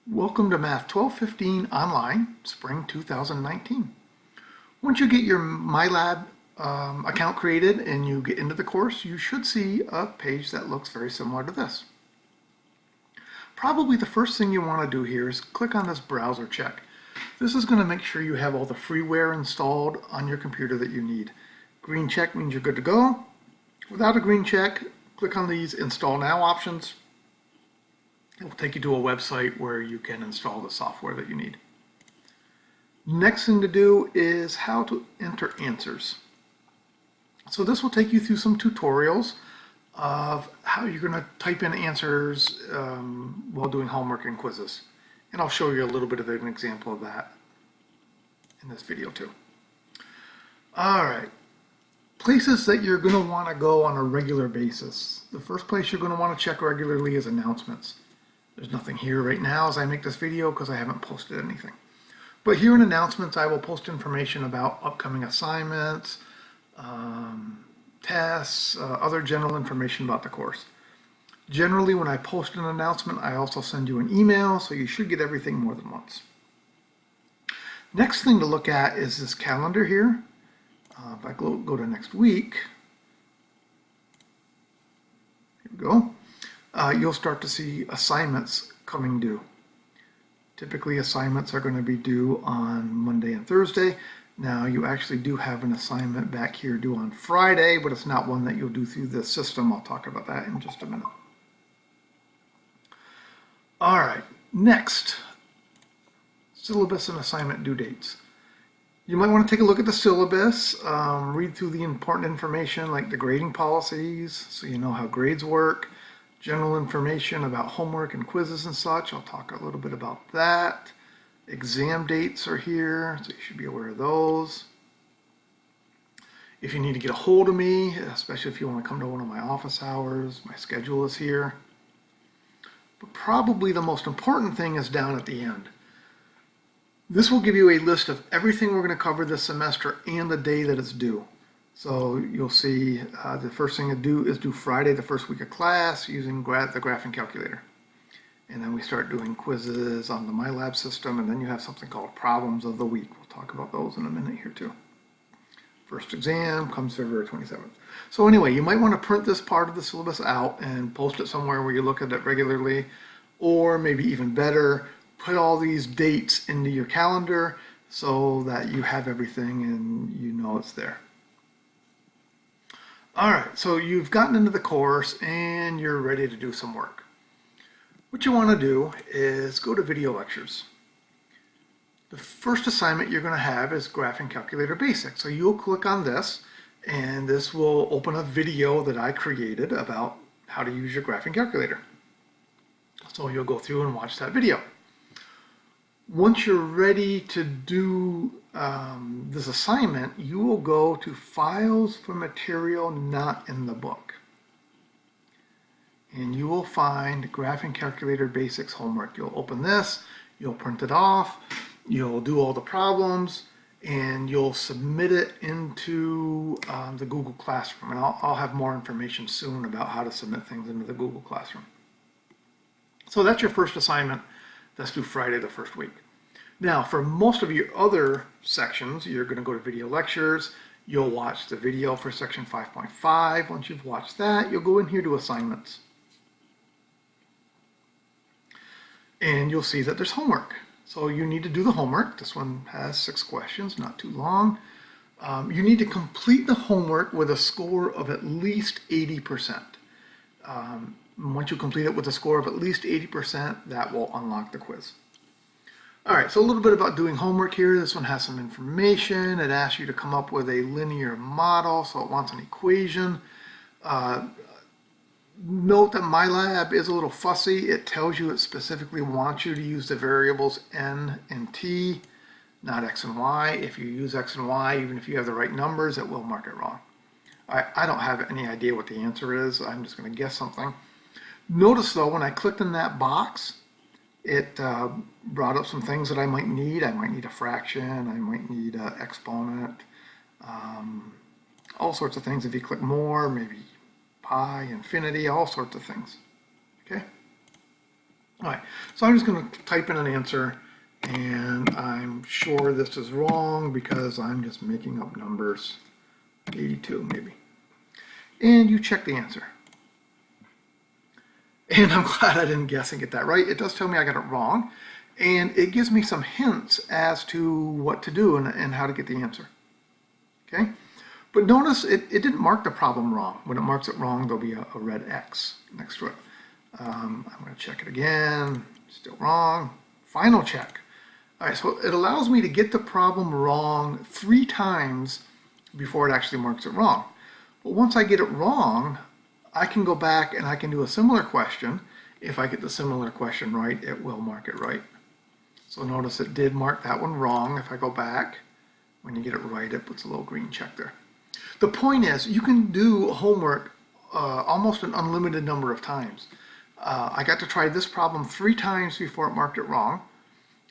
Welcome to Math 1215 Online, Spring 2019. Once you get your MyLab account created and you get into the course, you should see a page that looks very similar to this. Probably the first thing you want to do here is click on this browser check. This is going to make sure you have all the freeware installed on your computer that you need. Green check means you're good to go. Without a green check, click on these Install Now options. It will take you to a website where you can install the software that you need. Next thing to do is how to enter answers. So this will take you through some tutorials of how you're going to type in answers while doing homework and quizzes. And I'll show you a little bit of an example of that in this video too. All right. Places that you're going to want to go on a regular basis. The first place you're going to want to check regularly is announcements. There's nothing here right now as I make this video because I haven't posted anything. But here in announcements, I will post information about upcoming assignments, tests, other general information about the course. Generally, when I post an announcement, I also send you an email, so you should get everything more than once. Next thing to look at is this calendar here. If I go to next week, here we go. You'll start to see assignments coming due. Typically assignments are going to be due on Monday and Thursday. Now you actually do have an assignment back here due on Friday, but it's not one that you'll do through the system. I'll talk about that in just a minute. All right, next, syllabus and assignment due dates. You might want to take a look at the syllabus, read through the important information like the grading policies so you know how grades work. General information about homework and quizzes and such. I'll talk a little bit about that. Exam dates are here, so you should be aware of those. If you need to get a hold of me, especially if you want to come to one of my office hours, my schedule is here. But probably the most important thing is down at the end. This will give you a list of everything we're going to cover this semester and the day that it's due. So you'll see the first thing to do is do Friday, the first week of class, using the graphing calculator. And then we start doing quizzes on the MyLab system, and then you have something called problems of the week. We'll talk about those in a minute here too. First exam comes February 27th. So anyway, you might want to print this part of the syllabus out and post it somewhere where you look at it regularly, or maybe even better, put all these dates into your calendar so that you have everything and you know it's there. All right, so you've gotten into the course and you're ready to do some work. What you want to do is go to video lectures. The first assignment you're going to have is Graphing Calculator Basics. So you'll click on this and this will open a video that I created about how to use your graphing calculator. So you'll go through and watch that video. Once you're ready to do this assignment, you will go to Files for Material Not in the Book. And you will find Graphing Calculator Basics Homework. You'll open this, you'll print it off, you'll do all the problems, and you'll submit it into the Google Classroom. And I'll have more information soon about how to submit things into the Google Classroom. So that's your first assignment. That's due Friday the first week. Now, for most of your other sections, you're going to go to video lectures. You'll watch the video for section 5.5. Once you've watched that, you'll go in here to assignments. And you'll see that there's homework. So you need to do the homework. This one has 6 questions, not too long. You need to complete the homework with a score of at least 80%. Once you complete it with a score of at least 80%, that will unlock the quiz. All right, so a little bit about doing homework here. This one has some information. It asks you to come up with a linear model, so it wants an equation. Note that MyLab is a little fussy. It tells you it specifically wants you to use the variables n and t, not x and y. If you use x and y, even if you have the right numbers, it will mark it wrong. I don't have any idea what the answer is. I'm just going to guess something. Notice though, when I clicked in that box, it brought up some things that I might need. I might need a fraction, I might need an exponent, all sorts of things. If you click more, maybe pi, infinity, all sorts of things. Okay? All right, so I'm just going to type in an answer, and I'm sure this is wrong because I'm just making up numbers. 82 maybe. And you check the answer. And I'm glad I didn't guess and get that right. It does tell me I got it wrong, and it gives me some hints as to what to do and how to get the answer. Okay? But notice it didn't mark the problem wrong. When it marks it wrong, there'll be a red X next to it. I'm going to check it again. Still wrong. Final check. All right, so it allows me to get the problem wrong 3 times before it actually marks it wrong. But once I get it wrong, I can go back and I can do a similar question. If I get the similar question right, it will mark it right. So notice it did mark that one wrong. If I go back, when you get it right, it puts a little green check there. The point is, you can do homework almost an unlimited number of times. I got to try this problem 3 times before it marked it wrong.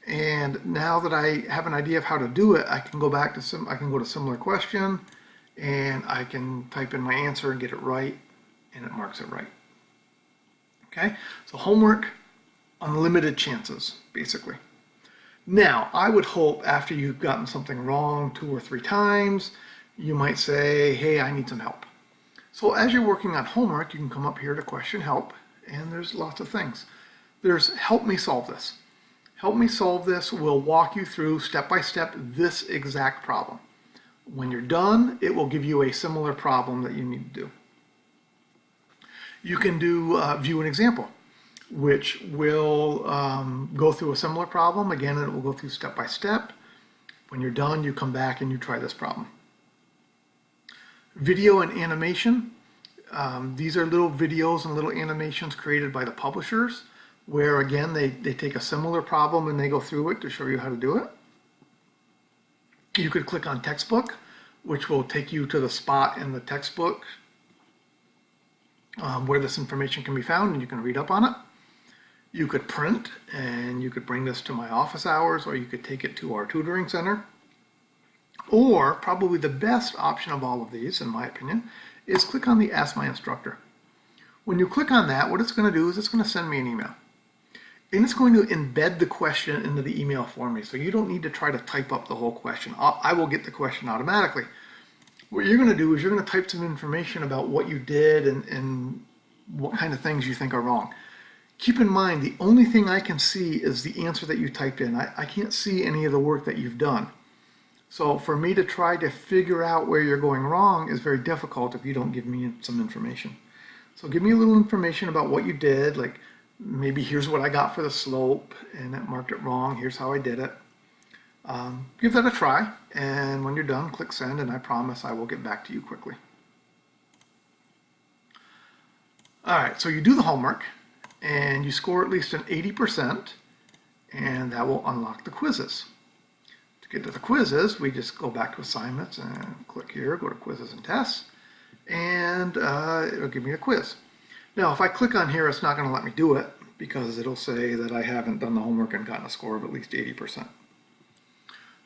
And now that I have an idea of how to do it, I can go back to I can go to similar question, and I can type in my answer and get it right, and it marks it right. Okay, so homework, unlimited chances, basically. Now, I would hope after you've gotten something wrong 2 or 3 times, you might say, hey, I need some help. So as you're working on homework, you can come up here to question help, and there's lots of things. There's help me solve this. Help me solve this will walk you through step by step this exact problem. When you're done, it will give you a similar problem that you need to do. You can do view an example, which will go through a similar problem. Again, it will go through step by step. When you're done, you come back and you try this problem. Video and animation. These are little videos and little animations created by the publishers, where again, they take a similar problem and they go through it to show you how to do it. You could click on textbook, which will take you to the spot in the textbook where this information can be found, and you can read up on it. You could print, and you could bring this to my office hours, or you could take it to our tutoring center. Or, probably the best option of all of these, in my opinion, is click on the Ask My Instructor. When you click on that, what it's going to do is it's going to send me an email. And it's going to embed the question into the email for me, so you don't need to try to type up the whole question. I will get the question automatically. What you're going to do is you're going to type some information about what you did and what kind of things you think are wrong. Keep in mind, the only thing I can see is the answer that you typed in. I can't see any of the work that you've done. So for me to try to figure out where you're going wrong is very difficult if you don't give me some information. So give me a little information about what you did, like maybe here's what I got for the slope and it marked it wrong, here's how I did it. Give that a try, and when you're done, click send, and I promise I will get back to you quickly. Alright, so you do the homework, and you score at least an 80%, and that will unlock the quizzes. To get to the quizzes, we just go back to assignments and click here, go to quizzes and tests, and it'll give me a quiz. Now, if I click on here, it's not going to let me do it because it'll say that I haven't done the homework and gotten a score of at least 80%.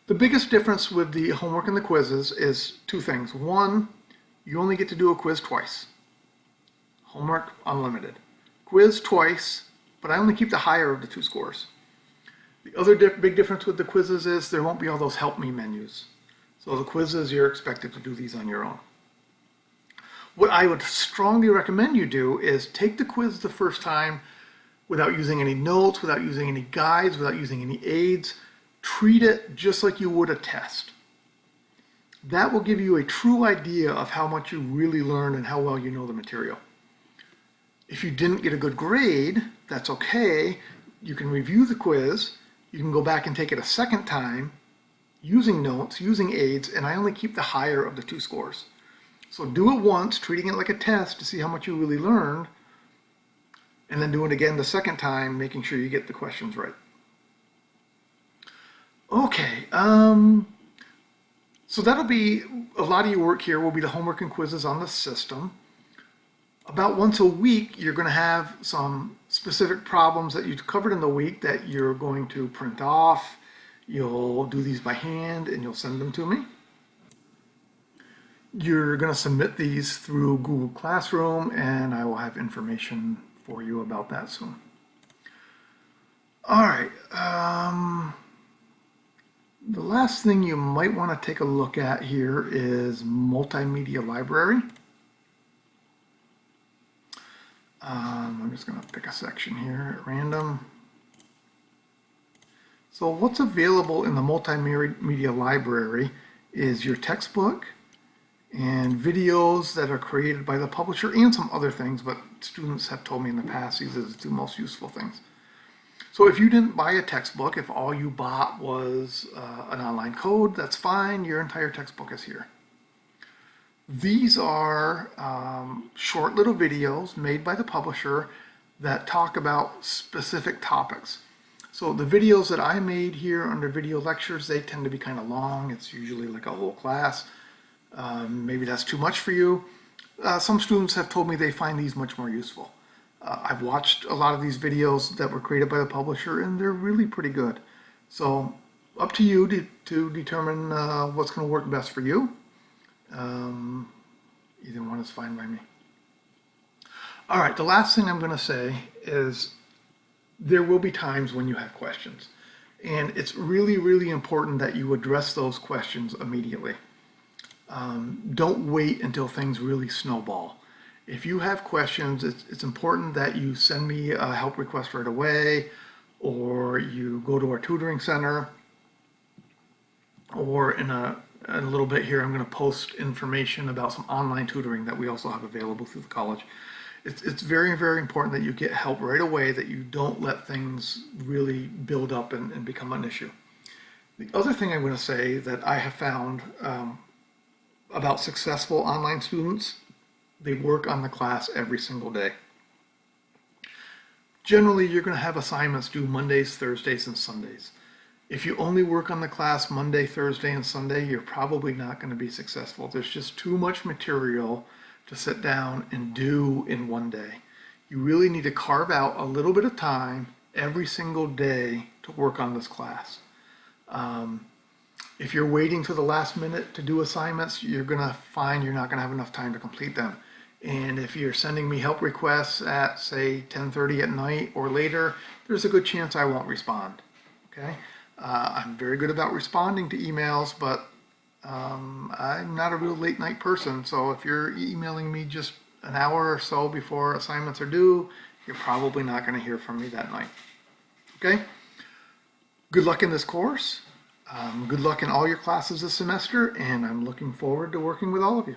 The biggest difference with the homework and the quizzes is 2 things. One, you only get to do a quiz twice. Homework, unlimited. Quiz twice, but I only keep the higher of the 2 scores. The other big difference with the quizzes is there won't be all those help me menus. So the quizzes, you're expected to do these on your own. What I would strongly recommend you do is take the quiz the first time without using any notes, without using any guides, without using any aids. Treat it just like you would a test. That will give you a true idea of how much you really learned and how well you know the material. If you didn't get a good grade, that's okay. You can review the quiz. You can go back and take it a second time using notes, using aids, and I only keep the higher of the 2 scores. So do it once, treating it like a test to see how much you really learned, and then do it again the second time, making sure you get the questions right. Okay, so that'll be, a lot of your work here will be the homework and quizzes on the system. About once a week, you're going to have some specific problems that you covered in the week that you're going to print off. You'll do these by hand and you'll send them to me. You're going to submit these through Google Classroom, and I will have information for you about that soon. All right. The last thing you might want to take a look at here is multimedia library. I'm just going to pick a section here at random. So what's available in the multimedia library is your textbook and videos that are created by the publisher and some other things, but students have told me in the past these are the two most useful things. So if you didn't buy a textbook, if all you bought was an online code, that's fine. Your entire textbook is here. These are short little videos made by the publisher that talk about specific topics. So the videos that I made here under video lectures, they tend to be kind of long. It's usually like a whole class. Maybe that's too much for you. Some students have told me they find these much more useful. I've watched a lot of these videos that were created by the publisher, and they're really pretty good. So up to you to determine what's going to work best for you. Either one is fine by me. All right, the last thing I'm going to say is there will be times when you have questions. And it's really, really important that you address those questions immediately. Don't wait until things really snowball. If you have questions, it's important that you send me a help request right away, or you go to our tutoring center, or in a little bit here I'm going to post information about some online tutoring that we also have available through the college. It's very, very important that you get help right away, that you don't let things really build up and become an issue. The other thing I'm going to say that I have found about successful online students, they work on the class every single day. Generally, you're going to have assignments due Mondays, Thursdays, and Sundays. If you only work on the class Monday, Thursday, and Sunday, you're probably not going to be successful. There's just too much material to sit down and do in one day. You really need to carve out a little bit of time every single day to work on this class. If you're waiting to the last minute to do assignments, you're going to find you're not going to have enough time to complete them. And if you're sending me help requests at, say, 10:30 at night or later, there's a good chance I won't respond. Okay? I'm very good about responding to emails, but I'm not a real late night person. So if you're emailing me just an hour or so before assignments are due, you're probably not going to hear from me that night. Okay? Good luck in this course. Good luck in all your classes this semester, and I'm looking forward to working with all of you.